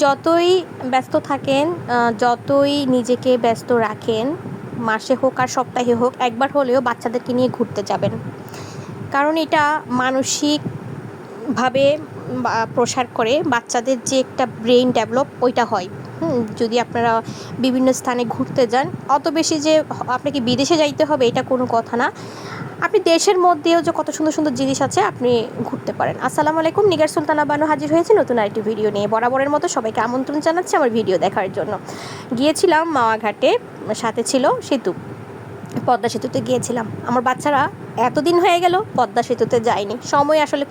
যতই ব্যস্ত থাকেন, যতই নিজেকে ব্যস্ত রাখেন, মাসে হোক আর সপ্তাহে হোক একবার হলেও বাচ্চাদেরকে নিয়ে ঘুরতে যাবেন। কারণ এটা মানসিকভাবে প্রসার করে, বাচ্চাদের যে একটা ব্রেইন ডেভেলপ ওইটা হয়। যদি আপনারা বিভিন্ন স্থানে ঘুরতে যান, অত বেশি যে আপনাকে বিদেশে যাইতে হবে এটা কোনো কথা না। আপনি দেশের মধ্যেও যে কত সুন্দর সুন্দর জিনিস আছে আপনি ঘুরতে পারেন। আসসালামু আলাইকুম, নিগার সুলতানা বানু হাজির হয়েছে নতুন আরেকটি ভিডিও নিয়ে। বরাবরের মতো সবাইকে আমন্ত্রণ জানাচ্ছি আমার ভিডিও দেখার জন্য। গিয়েছিলাম মাওয়া ঘাটে, সাথে ছিল সেতু, পদ্মা সেতুতে গিয়েছিলাম। আমার বাচ্চারা এতদিন হয়ে গেল পদ্মা সেতুতে যায়নি, সময় আসলে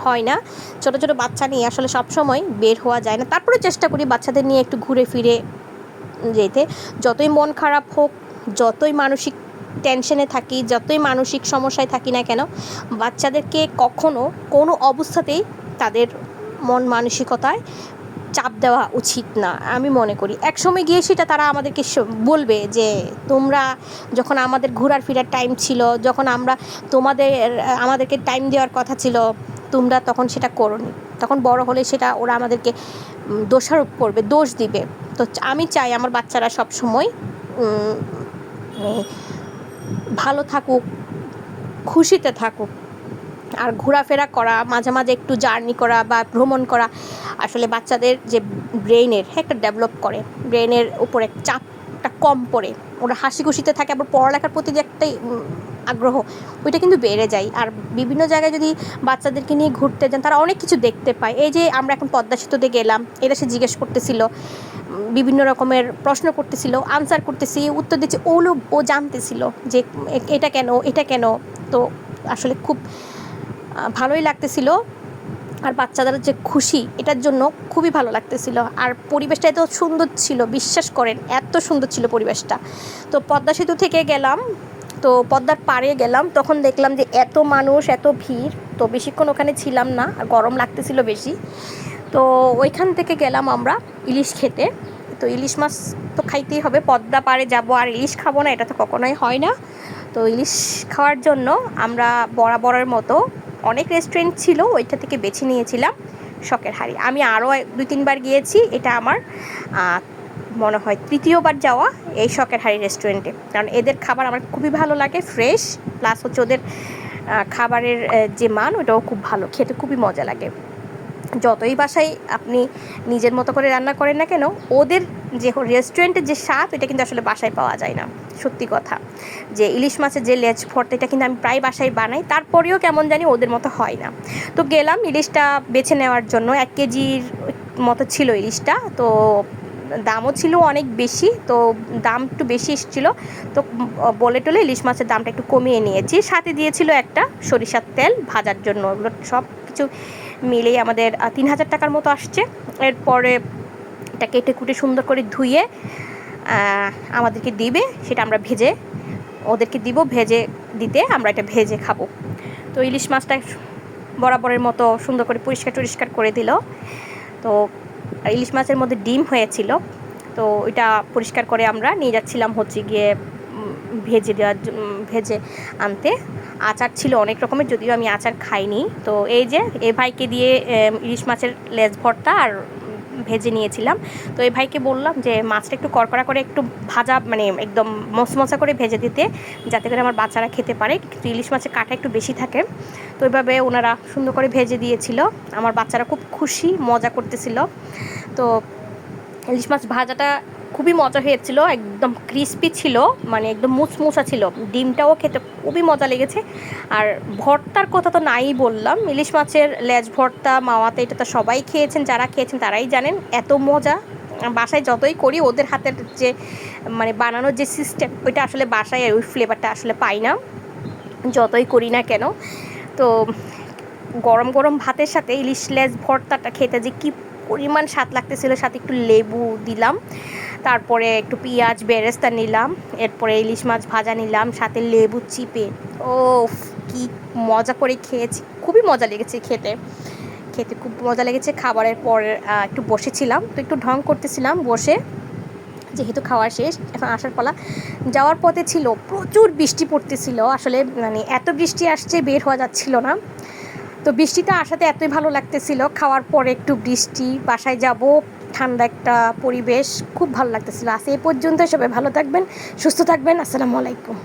হয় না। ছোটো ছোটো বাচ্চা নিয়ে আসলে সব সময় বের হওয়া যায় না, তারপরে চেষ্টা করি বাচ্চাদের নিয়ে একটু ঘুরে ফিরে যেতে। যতই মন খারাপ হোক, যতই মানসিক টেনশনে থাকি, যতই মানসিক সমস্যায় থাকি না কেন, বাচ্চাদেরকে কখনো কোনো অবস্থাতেই তাদের মন মানসিকতায় চাপ দেওয়া উচিত না আমি মনে করি। একসময় গিয়ে সেটা তারা আমাদেরকে বলবে যে তোমরা যখন আমাদের ঘোরার ফেরার টাইম ছিল, যখন আমাদেরকে টাইম দেওয়ার কথা ছিল, তোমরা তখন সেটা করোনি। তখন বড় হলে সেটা ওরা আমাদেরকে দোষারোপ করবে, দোষ দিবে। তো আমি চাই আমার বাচ্চারা সব সময় ভালো থাকুক, খুশিতে থাকুক। আর ঘোরাফেরা করা, মাঝে মাঝে একটু জার্নি করা বা ভ্রমণ করা আসলে বাচ্চাদের যে ব্রেনের একটা ডেভেলপ করে, ব্রেনের উপরে চাপটা কম পড়ে, ওরা হাসি খুশিতে থাকে। আবার পড়ালেখার প্রতি যে একটা আগ্রহ ওইটা কিন্তু বেড়ে যায়। আর বিভিন্ন জায়গায় যদি বাচ্চাদেরকে নিয়ে ঘুরতে যান, তারা অনেক কিছু দেখতে পায়। এই যে আমরা এখন পদ্মা সেতুতে গেলাম, এটা সে জিজ্ঞেস করতেছিল, বিভিন্ন রকমের প্রশ্ন করতেছিল, আনসার করতেছি, উত্তর দিচ্ছি, ও জানতেছিল যে এটা কেন, এটা কেন। তো আসলে খুব ভালোই লাগতেছিল। আর বাচ্চাদের যে খুশি এটার জন্য খুবই ভালো লাগতেছিল। আর পরিবেশটা এত সুন্দর ছিল, বিশ্বাস করেন এত সুন্দর ছিল পরিবেশটা। তো পদ্মা সেতু থেকে গেলাম, তো পদ্মার পাড়ে গেলাম, তখন দেখলাম যে এত মানুষ, এত ভিড়। তো বেশিক্ষণ ওখানে ছিলাম না, আর গরম লাগতেছিল বেশি। তো ওইখান থেকে গেলাম আমরা ইলিশ খেতে। তো ইলিশ মাছ তো খাইতেই হবে, পদ্মা পাড়ে যাব আর ইলিশ খাবো না, এটা তো কখনোই হয় না। তো ইলিশ খাওয়ার জন্য আমরা বরাবরের মতো অনেক রেস্টুরেন্ট ছিল, ওইটা থেকে বেছে নিয়েছিলাম শখের হাড়ি। আমি আরও 2-3 বার গিয়েছি, এটা আমার মনে হয় তৃতীয়বার যাওয়া এই শখের হাড়ি রেস্টুরেন্টে। কারণ এদের খাবার আমার খুবই ভালো লাগে, ফ্রেশ, প্লাস হচ্ছে ওদের খাবারের যে মান ওটাও খুব ভালো, খেতে খুবই মজা লাগে। যতই বাসায় আপনি নিজের মতো করে রান্না করেন না কেন, ওদের যে রেস্টুরেন্টের যে স্বাদ এটা কিন্তু আসলে বাসায় পাওয়া যায় না। সত্যি কথা, যে ইলিশ মাছের যে লেজ ভর্তা এটা কিন্তু আমি প্রায় বাসায় বানাই, তারপরেও কেমন জানি ওদের মতো হয় না। তো গেলাম ইলিশটা বেছে নেওয়ার জন্য, 1 কেজির মতো ছিল ইলিশটা। তো দামও ছিল অনেক বেশি, তো দাম একটু বেশি এসেছিলো। তো বলে টলে ইলিশ মাছের দামটা একটু কমিয়ে নিয়েছি। সাথে দিয়েছিল একটা সরিষার তেল ভাজার জন্য। ওগুলো সব কিছু মিলেই আমাদের 3000 টাকার মতো আসছে। এরপরে এটা কেটে কুটে সুন্দর করে ধুয়ে আমাদেরকে দিবে, সেটা আমরা ভেজে ওদেরকে দিব, ভেজে দিতে আমরা এটা ভেজে খাবো। তো ইলিশ মাছটা বরাবরের মতো সুন্দর করে পরিষ্কার করে দিল। তো ইলিশ মাছের মধ্যে ডিম হয়েছিল, তো ওইটা পরিষ্কার করে আমরা নিয়ে যাচ্ছিলাম হচ্ছে গিয়ে ভেজে আনতে। আচার ছিল অনেক রকমের, যদিও আমি আচার খাইনি। তো এই যে এই ভাইকে দিয়ে ইলিশ মাছের লেজ ভর্তা আর ভেজে নিয়েছিলাম। তো এই ভাইকে বললাম যে মাছটা একটু কড়কড়া করে একটু ভাজা, মানে একদম মশমশা করে ভেজে দিতে, যাতে করে আমার বাচ্চারা খেতে পারে। কিন্তু ইলিশ মাছের কাঁটা একটু বেশি থাকে, তো ওইভাবে ওনারা সুন্দর করে ভেজে দিয়েছিল। আমার বাচ্চারা খুব খুশি, মজা করতেছিল। তো ইলিশ মাছ ভাজাটা খুবই মজা হয়েছিল, একদম ক্রিস্পি ছিল, মানে একদম মুচমুচা ছিল। ডিমটাও খেতে খুবই মজা লেগেছে। আর ভর্তার কথা তো নাই বললাম, ইলিশ মাছের লেজ ভর্তা মাওয়াতে এটা তো সবাই খেয়েছেন, যারা খেয়েছেন তারাই জানেন এত মজা। বাসায় যতই করি ওদের হাতের যে মানে বানানোর যে সিস্টেম ওইটা আসলে বাসায় ওই ফ্লেভারটা আসলে পাই না, যতই করি না কেন। তো গরম গরম ভাতের সাথে ইলিশ লেজ ভর্তাটা খেতে যে কী পরিমাণ স্বাদ লাগতেছিল, সাথে একটু লেবু দিলাম, তারপরে একটু পেঁয়াজ বেরেস্তা নিলাম, এরপরে ইলিশ মাছ ভাজা নিলাম, সাথে লেবু চিপে। ও কি মজা করে খেয়েছি, খুবই মজা লেগেছে খেতে, খেতে খুব মজা লেগেছে। খাবারের পর একটু বসেছিলাম, তো একটু ঢং করতেছিলাম বসে, যেহেতু খাওয়া শেষ এখন আসার পালা। যাওয়ার পথে ছিল প্রচুর বৃষ্টি পড়তেছিল, আসলে মানে এত বৃষ্টি আসছে বের হওয়া যাচ্ছিল না। তো বৃষ্টিটা আসাতে এতই ভালো লাগতেছিল, খাওয়ার পরে একটু বৃষ্টি, বাসায় যাব, ঠান্ডা একটা পরিবেশ, খুব ভালো লাগতেছিল। আজ এই পর্যন্ত, সবাই ভালো থাকবেন, সুস্থ থাকবেন। আসসালামু আলাইকুম।